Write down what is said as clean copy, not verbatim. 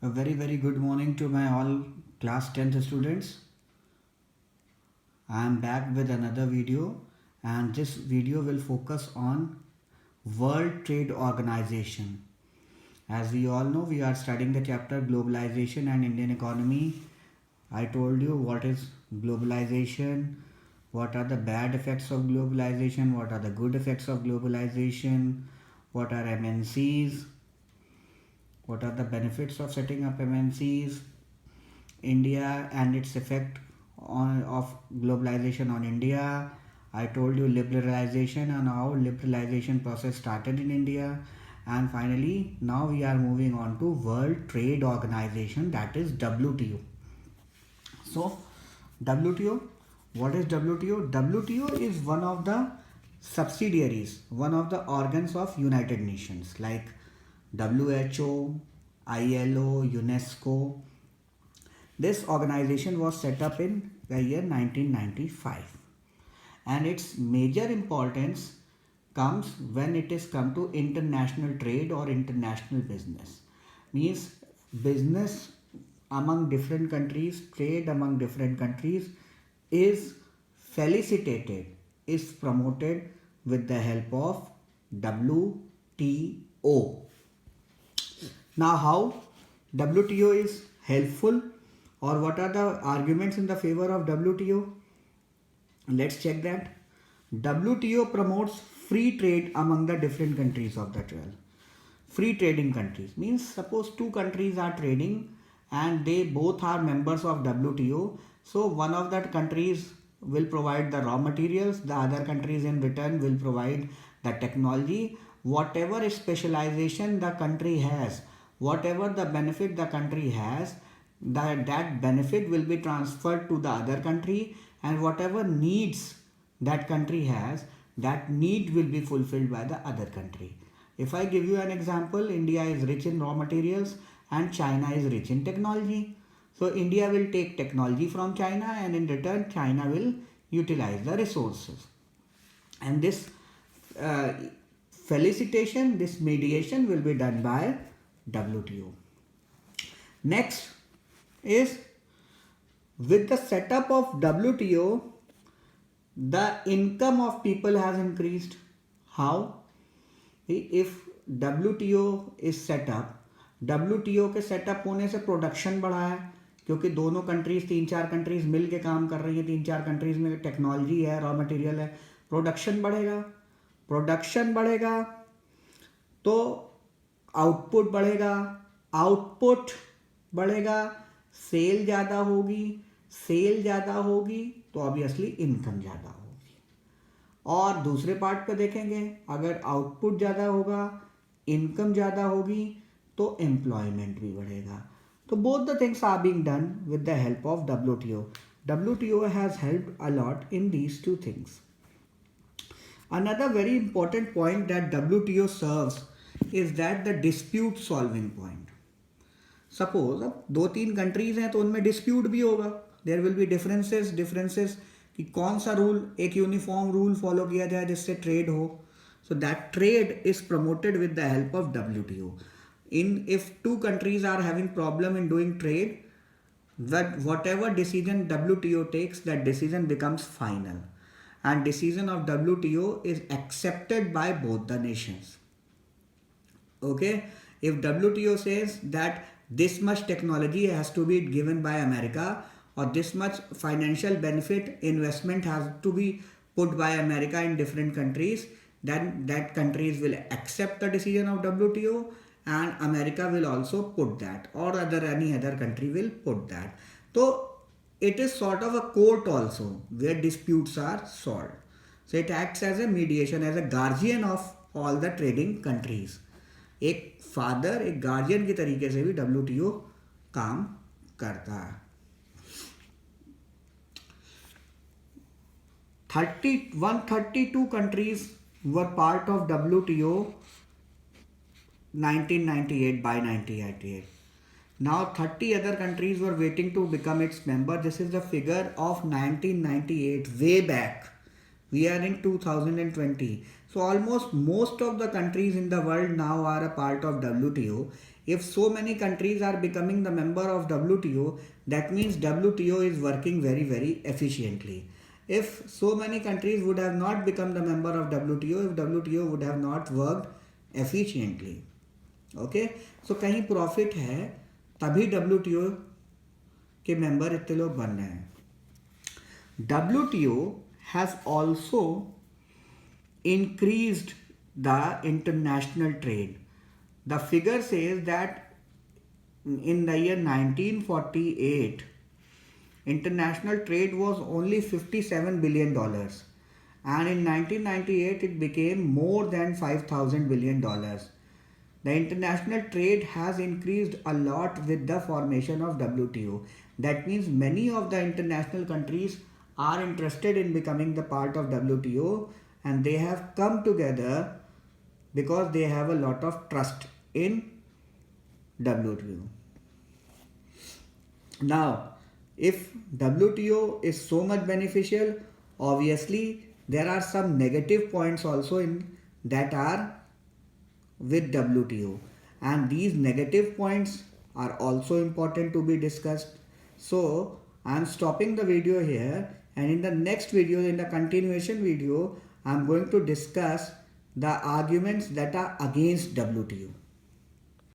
A very good morning to my all class 10th students. I am back with another video, and this video will focus on World Trade Organization. As we all know, we are studying the chapter Globalization and Indian Economy. I told you what is globalization, what are the bad effects of globalization, what are the good effects of globalization, what are MNCs, what are the benefits of setting up MNCs, India and its effect of globalization on India. I told you liberalization and how liberalization process started in India. And finally, now we are moving on to World Trade Organization, that is WTO. So, WTO, what is WTO? WTO is one of the subsidiaries, one of the organs of United Nations like WHO, ILO, UNESCO. This organization was set up in the year 1995, and its major importance comes when it is come to international trade or international business. Means business among different countries, trade among different countries is felicitated, is promoted with the help of WTO. Now, how WTO is helpful, or what are the arguments in the favor of WTO? Let's check that. WTO promotes free trade among the different countries of the 12. Free trading countries means suppose two countries are trading and they both are members of WTO. So one of that countries will provide the raw materials, the other countries in return will provide the technology. Whatever specialization the country has, whatever the benefit the country has, that benefit will be transferred to the other country, and whatever needs that country has, that need will be fulfilled by the other country. If I give you an example, India is rich in raw materials and China is rich in technology. So India will take technology from China, and in return China will utilize the resources. And this felicitation, this mediation will be done by WTO. Next is, with the setup of WTO, the income of people has increased. How? If WTO is set up, WTO के setup होने से production बढ़ा है, क्योंकि दोनों countries, तीन चार countries मिल के काम कर रही है, तीन चार कंट्रीज में टेक्नोलॉजी है, रॉ मटेरियल है, प्रोडक्शन बढ़ेगा, प्रोडक्शन बढ़ेगा तो आउटपुट बढ़ेगा, आउटपुट बढ़ेगा, सेल ज़्यादा होगी, सेल ज़्यादा होगी तो ऑब्वियसली इनकम ज़्यादा होगी. और दूसरे पार्ट पे देखेंगे, अगर आउटपुट ज़्यादा होगा, इनकम ज़्यादा होगी तो एम्प्लॉयमेंट भी बढ़ेगा. तो both the things are being done with the help of WTO. WTO has helped a lot in these two things. Another very important point that WTO serves is that the dispute solving point. Suppose अब दो तीन countries हैं तो उनमें dispute भी होगा, there will be differences कि कौन सा रूल, एक यूनिफॉर्म रूल फॉलो किया जाए जिससे ट्रेड हो. So that trade is promoted with the help of WTO. In if two countries are having problem in doing trade, that whatever decision WTO takes, that decision becomes final, and decision of WTO is accepted by both the nations. Okay, if WTO says that this much technology has to be given by America, or this much financial benefit investment has to be put by America in different countries, then that countries will accept the decision of WTO, and America will also put that, or any other country will put that. So it is sort of a court also where disputes are solved. So it acts as a mediation, as a guardian of all the trading countries. एक father, एक guardian की तरीके से भी WTO काम करता है. 132 countries were part of WTO 1998 by 1998. Now 30 other countries were waiting to become its member. This is the figure of 1998, way back. We are in 2020. So almost most of the countries in the world now are a part of WTO. If so many countries are becoming the member of WTO, that means WTO is working very, very efficiently. If so many countries would have not become the member of WTO, if WTO would have not worked efficiently. Okay so कहीं profit है तभी WTO के member इतने लोग बन रहे हैं. WTO has also increased the international trade. The figure says that in the year 1948, international trade was only $57 billion, and in 1998 it became more than $5,000 billion. The international trade has increased a lot with the formation of WTO. That means many of the international countries are interested in becoming the part of WTO, and they have come together because they have a lot of trust in WTO. Now, if WTO is so much beneficial, obviously there are some negative points also in that are with WTO, and these negative points are also important to be discussed. So I am stopping the video here, and in the next video, in the continuation video, I am going to discuss the arguments that are against WTO.